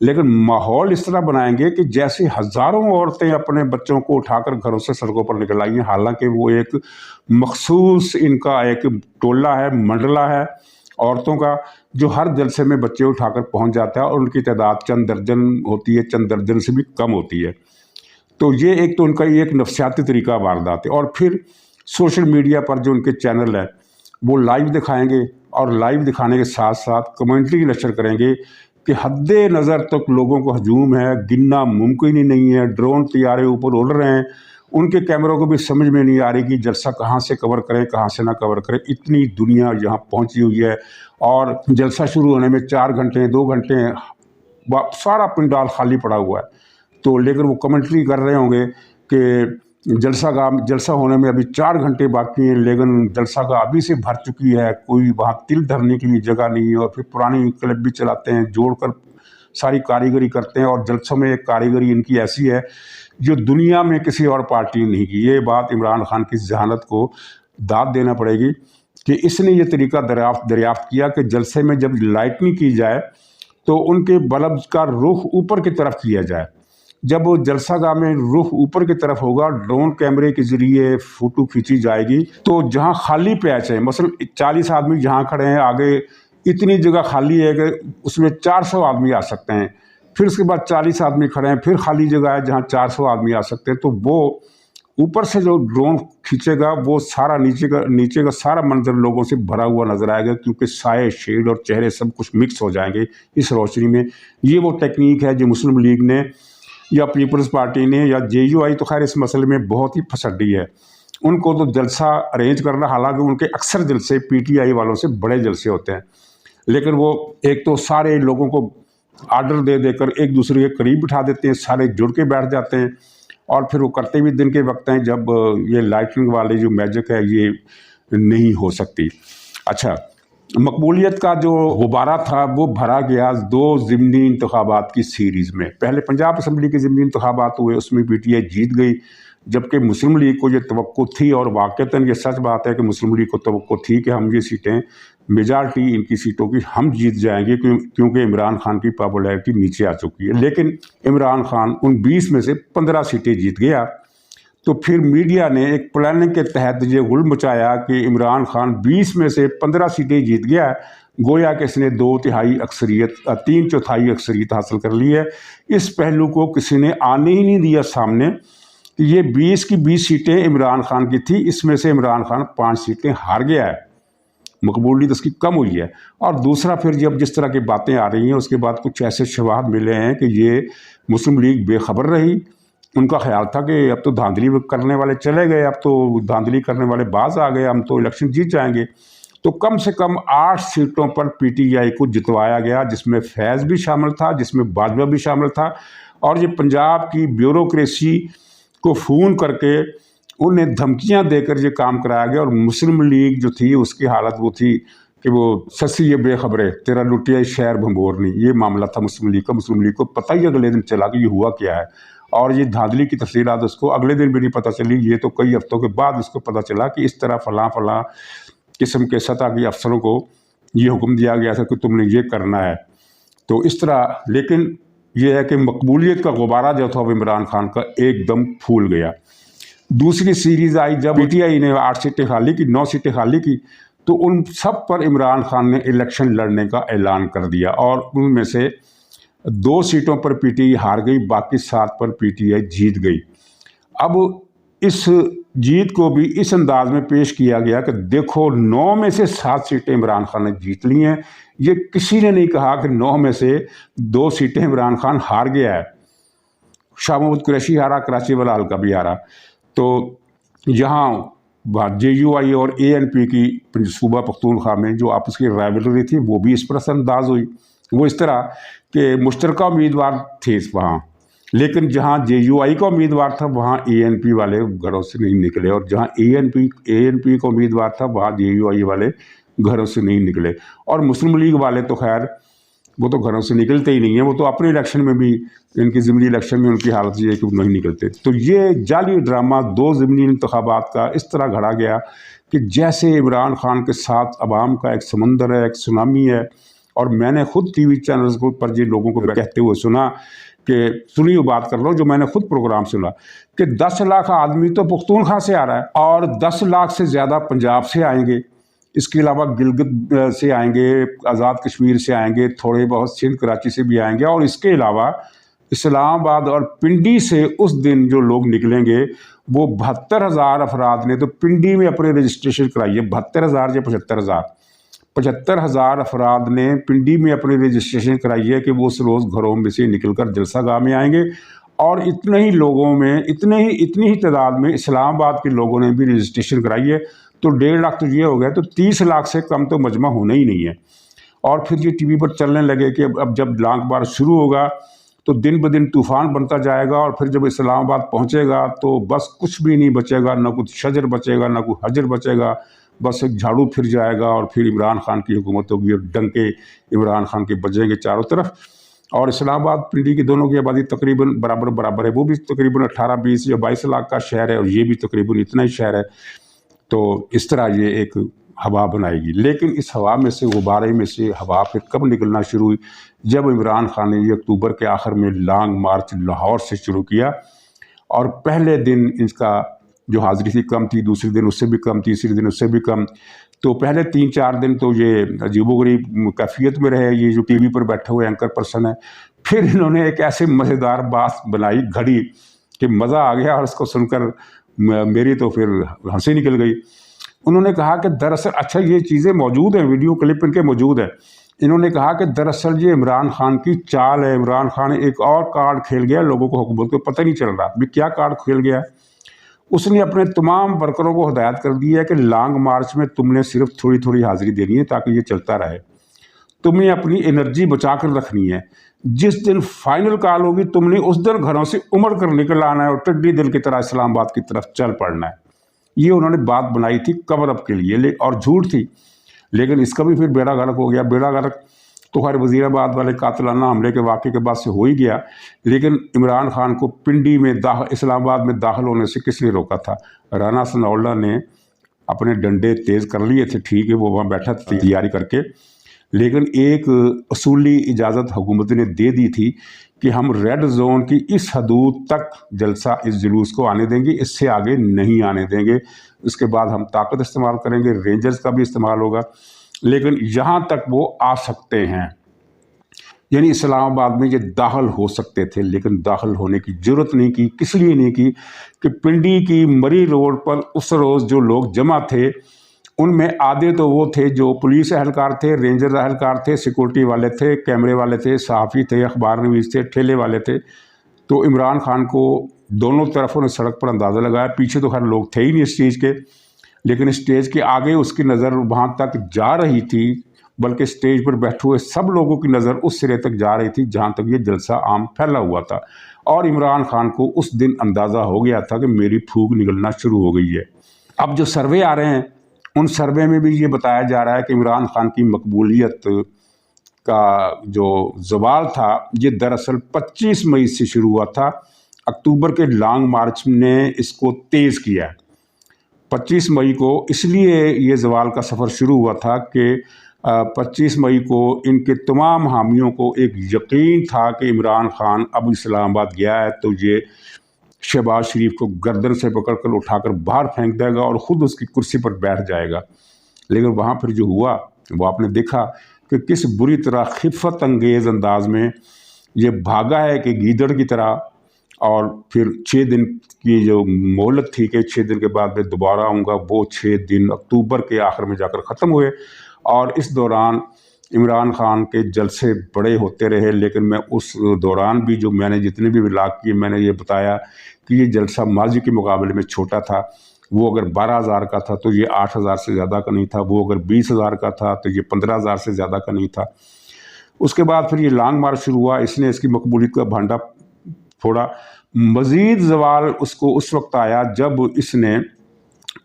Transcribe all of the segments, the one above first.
لیکن ماحول اس طرح بنائیں گے کہ جیسے ہزاروں عورتیں اپنے بچوں کو اٹھا کر گھروں سے سڑکوں پر نکل آئی ہیں، حالانکہ وہ ایک مخصوص ان کا ایک ٹولہ ہے، منڈلہ ہے عورتوں کا، جو ہر جلسے میں بچے اٹھا کر پہنچ جاتا ہے، اور ان کی تعداد چند درجن ہوتی ہے، چند درجن سے بھی کم ہوتی ہے۔ تو یہ ایک تو ان کا ایک نفسیاتی طریقہ واردات ہے۔ اور پھر سوشل میڈیا پر جو ان کے چینل ہے وہ لائیو دکھائیں گے، اور لائیو دکھانے کے ساتھ ساتھ کمنٹری نشر کریں گے کہ حد نظر تک لوگوں کو ہجوم ہے، گننا ممکن ہی نہیں ہے، ڈرون طیارے اوپر اڑ رہے ہیں، ان کے کیمروں کو بھی سمجھ میں نہیں آ رہی کہ جلسہ کہاں سے کور کریں کہاں سے نہ کور کریں، اتنی دنیا یہاں پہنچی ہوئی ہے۔ اور جلسہ شروع ہونے میں 4 گھنٹے 2 گھنٹے سارا پنڈال خالی پڑا ہوا ہے، تو لیکن وہ کمنٹری کر رہے ہوں گے کہ جلسہ ہونے میں ابھی 4 گھنٹے باقی ہیں، لیکن جلسہ گاہ ابھی سے بھر چکی ہے، کوئی وہاں تل دھرنے کے لیے جگہ نہیں ہے، اور پھر پرانی کلپ بھی چلاتے ہیں، جوڑ کر ساری کاریگری کرتے ہیں، اور جلسوں میں ایک کاریگری ان کی ایسی ہے جو دنیا میں کسی اور پارٹی نے نہیں کی۔ یہ بات عمران خان کی ذہانت کو داد دینا پڑے گی کہ اس نے یہ طریقہ دریافت کیا کہ جلسے میں جب لائٹنگ کی جائے تو ان کے بلب کا رخ اوپر کی طرف کیا جائے۔ جب جلسہ گاہ میں رخ اوپر کی طرف ہوگا، ڈرون کیمرے کے ذریعے فوٹو کھینچی جائے گی، تو جہاں خالی پیچ ہے، مثلا 40 آدمی جہاں کھڑے ہیں، آگے اتنی جگہ خالی ہے کہ اس میں 400 آدمی آ سکتے ہیں، پھر اس کے بعد 40 آدمی کھڑے ہیں، پھر خالی جگہ ہے جہاں 400 آدمی آ سکتے ہیں، تو وہ اوپر سے جو ڈرون کھینچے گا وہ سارا نیچے کا سارا منظر لوگوں سے بھرا ہوا نظر آئے گا، کیونکہ سائے، شیڈ اور چہرے سب کچھ مکس ہو جائیں گے اس روشنی میں۔ یہ وہ ٹیکنیک ہے جو مسلم لیگ نے یا پیپلز پارٹی نے یا جے یو آئی تو خیر اس مسئلے میں بہت ہی پھسڈی ہے۔ ان کو تو جلسہ ارینج کرنا، حالانکہ ان کے اکثر جلسے پی ٹی آئی والوں سے بڑے جلسے ہوتے ہیں، لیکن وہ ایک تو سارے لوگوں کو آرڈر دے دے کر ایک دوسرے کے قریب بٹھا دیتے ہیں، سارے جڑ کے بیٹھ جاتے ہیں، اور پھر وہ کرتے بھی دن کے وقت ہیں جب یہ لائٹنگ والے جو میجک ہے یہ نہیں ہو سکتی۔ اچھا، مقبولیت کا جو غبارہ تھا وہ بھرا گیا 2 ضمنی انتخابات کی سیریز میں۔ پہلے پنجاب اسمبلی کے ضمنی انتخابات ہوئے، اس میں پی ٹی آئی جیت گئی، جبکہ مسلم لیگ کو یہ توقع تھی، اور واقعتاً یہ سچ بات ہے کہ مسلم لیگ کو توقع تھی کہ ہم یہ سیٹیں میجارٹی ان کی سیٹوں کی ہم جیت جائیں گے، کیونکہ عمران خان کی پاپولیرٹی نیچے آ چکی ہے۔ لیکن عمران خان ان 20 میں سے 15 سیٹیں جیت گیا۔ تو پھر میڈیا نے ایک پلاننگ کے تحت یہ غل مچایا کہ عمران خان 20 میں سے 15 سیٹیں جیت گیا، گویا کہ اس نے 3 چوتھائی اکثریت حاصل کر لی ہے۔ اس پہلو کو کسی نے آنے ہی نہیں دیا سامنے کہ یہ 20 کی 20 سیٹیں عمران خان کی تھی، اس میں سے عمران خان 5 سیٹیں ہار گیا ہے، مقبولیت اس کی کم ہوئی ہے۔ اور دوسرا پھر جب جس طرح کی باتیں آ رہی ہیں اس کے بعد کچھ ایسے شواہد ملے ہیں کہ یہ مسلم لیگ بے خبر رہی، ان کا خیال تھا کہ اب تو دھاندلی کرنے والے چلے گئے، اب تو دھاندلی کرنے والے باز آ گئے، ہم تو الیکشن جیت جائیں گے۔ تو کم سے کم 8 سیٹوں پر پی ٹی آئی کو جتوایا گیا، جس میں فیض بھی شامل تھا، جس میں باجوہ بھی شامل تھا، اور یہ پنجاب کی بیوروکریسی کو فون کر کے انہیں دھمکیاں دے کر یہ کام کرایا گیا۔ اور مسلم لیگ جو تھی اس کی حالت وہ تھی کہ وہ سسی یہ بے خبرے تیرا لٹیا شہر بھنبور نہیں، یہ معاملہ تھا مسلم لیگ کا۔ مسلم لیگ کو پتہ ہی اگلے دن چلا کہ یہ ہوا کیا ہے، اور یہ دھاندلی کی تفصیلات اس کو اگلے دن بھی نہیں پتہ چلی، یہ تو کئی ہفتوں کے بعد اس کو پتہ چلا کہ اس طرح فلاں قسم کے سطح کے افسروں کو یہ حکم دیا گیا تھا کہ تم نے یہ کرنا ہے۔ تو اس طرح، لیکن یہ ہے کہ مقبولیت کا غبارہ جو تھا وہ عمران خان کا ایک دم پھول گیا۔ دوسری سیریز آئی جب پی ٹی آئی نے 8 سیٹیں خالی کی، 9 سیٹیں خالی کی، تو ان سب پر عمران خان نے الیکشن لڑنے کا اعلان کر دیا، اور ان میں سے 2 سیٹوں پر پی ٹی آئی ہار گئی، باقی 7 پر پی ٹی آئی جیت گئی۔ اب اس جیت کو بھی اس انداز میں پیش کیا گیا کہ دیکھو 9 میں سے 7 سیٹیں عمران خان نے جیت لی ہیں، یہ کسی نے نہیں کہا کہ 9 میں سے 2 سیٹیں عمران خان ہار گیا ہے۔ شاہ محمود قریشی ہارا، کراچی والا حلقہ بھی ہارا۔ تو یہاں جے یو آئی اور اے این پی کی صوبہ پختونخوا میں جو آپس کی رائیولری تھی وہ بھی اس پر اثر انداز ہوئی۔ وہ اس طرح کہ مشترکہ امیدوار تھے وہاں، لیکن جہاں جے یو آئی کا امیدوار تھا وہاں اے این پی والے گھروں سے نہیں نکلے، اور جہاں اے این پی کا امیدوار تھا وہاں جے یو آئی والے گھروں سے نہیں نکلے۔ اور مسلم لیگ والے تو خیر وہ تو گھروں سے نکلتے ہی نہیں ہیں، وہ تو اپنے الیکشن میں بھی، ان کی ضمنی الیکشن میں ان کی حالت یہ ہے کہ وہ نہیں نکلتے۔ تو یہ جعلی ڈرامہ 2 ضمنی انتخابات کا اس طرح گھڑا گیا کہ جیسے عمران خان کے ساتھ عوام کا ایک سمندر ہے، ایک سونامی ہے، اور میں نے خود ٹی وی چینلز پر یہ لوگوں کو کہتے ہوئے سنا کہ سنی وہ بات کر رہا ہوں جو میں نے خود پروگرام سنا کہ 10 لاکھ آدمی تو پختونخوا سے آ رہا ہے اور 10 لاکھ سے زیادہ پنجاب سے آئیں گے، اس کے علاوہ گلگت سے آئیں گے، آزاد کشمیر سے آئیں گے، تھوڑے بہت سندھ کراچی سے بھی آئیں گے، اور اس کے علاوہ اسلام آباد اور پنڈی سے اس دن جو لوگ نکلیں گے وہ 72,000 افراد نے تو پنڈی میں اپنے رجسٹریشن کرائی ہے۔ 72,000 یا 75,000، 75,000 افراد نے پنڈی میں اپنی رجسٹریشن کرائی ہے کہ وہ اس روز گھروں میں سے نکل کر جلسہ گاہ میں آئیں گے، اور اتنے ہی لوگوں میں اتنی ہی تعداد میں اسلام آباد کے لوگوں نے بھی رجسٹریشن کرائی ہے، تو 1.5 لاکھ تو یہ ہو گیا، تو 30 لاکھ سے کم تو مجمع ہونا ہی نہیں ہے۔ اور پھر یہ ٹی وی پر چلنے لگے کہ اب جب لانگ مارچ شروع ہوگا تو دن بدن طوفان بنتا جائے گا، اور پھر جب اسلام آباد پہنچے گا تو بس کچھ بھی نہیں بچے گا، نہ کچھ شجر بچے گا، نہ کوئی حجر بچے گا، بس ایک جھاڑو پھر جائے گا، اور پھر عمران خان کی حکومت ہوگی اور ڈنکے عمران خان کے بجیں گے چاروں طرف۔ اور اسلام آباد پنڈی کی دونوں کی آبادی تقریباً برابر ہے، وہ بھی تقریباً 18، 20 یا 22 لاکھ کا شہر ہے، اور یہ بھی تقریباً اتنا ہی شہر ہے۔ تو اس طرح یہ ایک ہوا بنائے گی، لیکن اس ہوا میں سے، غبارے میں سے ہوا پھر کب نکلنا شروع ہوئی؟ جب عمران خان نے یہ اکتوبر کے آخر میں لانگ مارچ لاہور سے شروع کیا، اور پہلے دن اس کا جو حاضری تھی کم تھی، دوسرے دن اس سے بھی کم، تیسرے دن اس سے بھی کم، تو پہلے 3-4 دن تو یہ عجیب و غریب کیفیت میں رہے یہ جو ٹی وی پر بیٹھے ہوئے اینکر پرسن ہے۔ پھر انہوں نے ایک ایسے مزیدار بات بنائی گھڑی کہ مزہ آ گیا، اور اس کو سن کر میری تو پھر ہنسی نکل گئی۔ انہوں نے کہا کہ دراصل، اچھا یہ چیزیں موجود ہیں، ویڈیو کلپ ان کے موجود ہیں، انہوں نے کہا کہ دراصل یہ عمران خان کی چال ہے، عمران خان ایک اور کارڈ کھیل گیا، لوگوں کو حکومت کو پتہ نہیں چل رہا بھی کیا کارڈ کھیل گیا۔ اس نے اپنے تمام ورکروں کو ہدایت کر دی ہے کہ لانگ مارچ میں تم نے صرف تھوڑی تھوڑی حاضری دینی ہے تاکہ یہ چلتا رہے، تمہیں اپنی انرجی بچا کر رکھنی ہے، جس دن فائنل کال ہوگی تم نے اس دن گھروں سے امڑ کر نکل آنا ہے اور ٹڈی دل کی طرح اسلام آباد کی طرف چل پڑنا ہے۔ یہ انہوں نے بات بنائی تھی کور اپ کے لیے، اور جھوٹ تھی، لیکن اس کا بھی پھر بیڑا غرق ہو گیا۔ بیڑا غرق تو خیر وزیر آباد والے قاتلانہ حملے کے واقعے کے بعد سے ہو ہی گیا، لیکن عمران خان کو پنڈی میں اسلام آباد میں داخل ہونے سے کس نے روکا تھا؟ رانا ثناء اللہ نے اپنے ڈنڈے تیز کر لیے تھے، ٹھیک ہے، وہ وہاں بیٹھا تھا تیاری کر کے، لیکن ایک اصولی اجازت حکومت نے دے دی تھی کہ ہم ریڈ زون کی اس حدود تک جلسہ اس جلوس کو آنے دیں گے، اس سے آگے نہیں آنے دیں گے، اس کے بعد ہم طاقت استعمال کریں گے، رینجرز کا بھی استعمال ہوگا، لیکن یہاں تک وہ آ سکتے ہیں۔ یعنی اسلام آباد میں یہ داخل ہو سکتے تھے، لیکن داخل ہونے کی جرت نہیں کی۔ کس لیے نہیں کی؟ کہ پنڈی کی مری روڈ پر اس روز جو لوگ جمع تھے ان میں آدھے تو وہ تھے جو پولیس اہلکار تھے، رینجر اہلکار تھے، سیکورٹی والے تھے، کیمرے والے تھے، صحافی تھے، اخبار نویس تھے، ٹھیلے والے تھے۔ تو عمران خان کو دونوں طرفوں نے سڑک پر اندازہ لگایا، پیچھے تو خیر لوگ تھے ہی نہیں اسٹیج کے، لیکن اسٹیج کے آگے اس کی نظر وہاں تک جا رہی تھی، بلکہ اسٹیج پر بیٹھے ہوئے سب لوگوں کی نظر اس سرے تک جا رہی تھی جہاں تک یہ جلسہ عام پھیلا ہوا تھا، اور عمران خان کو اس دن اندازہ ہو گیا تھا کہ میری پھونک نکلنا شروع ہو گئی ہے۔ اب جو سروے آ رہے ہیں ان سروے میں بھی یہ بتایا جا رہا ہے کہ عمران خان کی مقبولیت کا جو زوال تھا یہ دراصل 25 مئی سے شروع ہوا تھا۔ اکتوبر کے لانگ مارچ نے اس کو تیز کیا ہے۔ 25 مئی کو اس لیے یہ زوال کا سفر شروع ہوا تھا کہ 25 مئی کو ان کے تمام حامیوں کو ایک یقین تھا کہ عمران خان اب اسلام آباد گیا ہے تو یہ شہباز شریف کو گردن سے پکڑ کر اٹھا کر باہر پھینک دے گا اور خود اس کی کرسی پر بیٹھ جائے گا۔ لیکن وہاں پھر جو ہوا وہ آپ نے دیکھا کہ کس بری طرح خفت انگیز انداز میں یہ بھاگا ہے کہ گیدڑ کی طرح، اور پھر 6 دن کی جو مہلت تھی کہ 6 دن کے بعد میں دوبارہ آؤں گا، وہ 6 دن اکتوبر کے آخر میں جا کر ختم ہوئے، اور اس دوران عمران خان کے جلسے بڑے ہوتے رہے۔ لیکن میں اس دوران بھی جو میں نے جتنے بھی بلاگ کیے میں نے یہ بتایا کہ یہ جلسہ ماضی کے مقابلے میں چھوٹا تھا، وہ اگر 12,000 کا تھا تو یہ 8,000 سے زیادہ کا نہیں تھا، وہ اگر 20,000 کا تھا تو یہ 15,000 سے زیادہ کا نہیں تھا۔ اس کے بعد پھر یہ لانگ مارچ شروع ہوا، اس نے اس کی مقبولیت کا بھانڈا پھوڑا۔ مزید زوال اس کو اس وقت آیا جب اس نے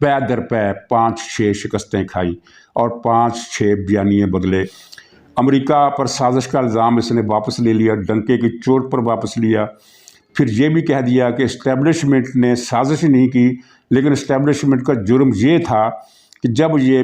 پے در پے 5-6 شکستیں کھائی اور 5-6 بیانیے بدلے۔ امریکہ پر سازش کا الزام اس نے واپس لے لیا، ڈنکے کی چوٹ پر واپس لیا۔ پھر یہ بھی کہہ دیا کہ اسٹیبلشمنٹ نے سازش نہیں کی، لیکن اسٹیبلشمنٹ کا جرم یہ تھا کہ جب یہ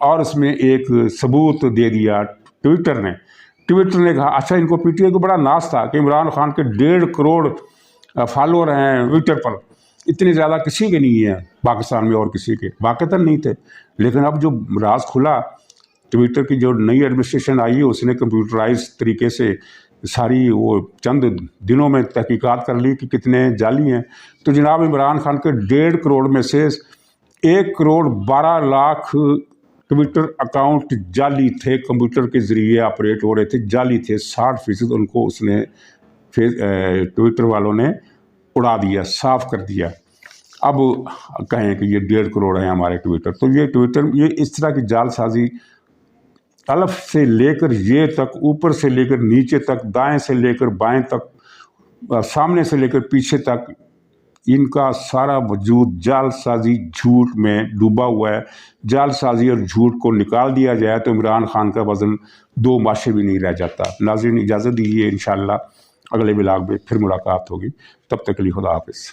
اور اس میں ایک ثبوت دے دیا ٹویٹر نے کہا اچھا ان کو پی ٹی آئی کو بڑا ناز تھا کہ عمران خان کے 1.5 کروڑ فالوور ہیں ٹویٹر پر، اتنے زیادہ کسی کے نہیں ہیں پاکستان میں اور کسی کے واقعتاً نہیں تھے، لیکن اب جو راز کھلا ٹویٹر کی جو نئی ایڈمنسٹریشن آئی ہے اس نے کمپیوٹرائز طریقے سے ساری وہ چند دنوں میں تحقیقات کر لی کہ کتنے جعلی ہیں، تو جناب عمران خان کے 1.5 کروڑ میں سے 1 کروڑ 12 لاکھ ٹویٹر اکاؤنٹ جعلی تھے، کمپیوٹر کے ذریعے آپریٹ ہو رہے تھے، جعلی تھے، 60% ان کو اس نے ٹویٹر والوں نے اڑا دیا، صاف کر دیا۔ اب کہیں کہ یہ 1.5 کروڑ ہیں ہمارے ٹویٹر، تو یہ اس طرح کی جال سازی الف سے لے کر یہ تک، اوپر سے لے کر نیچے تک، دائیں سے لے کر بائیں تک، سامنے سے لے کر پیچھے تک، ان کا سارا وجود جال سازی جھوٹ میں ڈوبا ہوا ہے۔ جال سازی اور جھوٹ کو نکال دیا جائے تو عمران خان کا وزن 2 ماشے بھی نہیں رہ جاتا۔ ناظرین اجازت دیجیے، انشاءاللہ اگلے ولاگ میں پھر ملاقات ہوگی، تب تک کے لیے خدا حافظ۔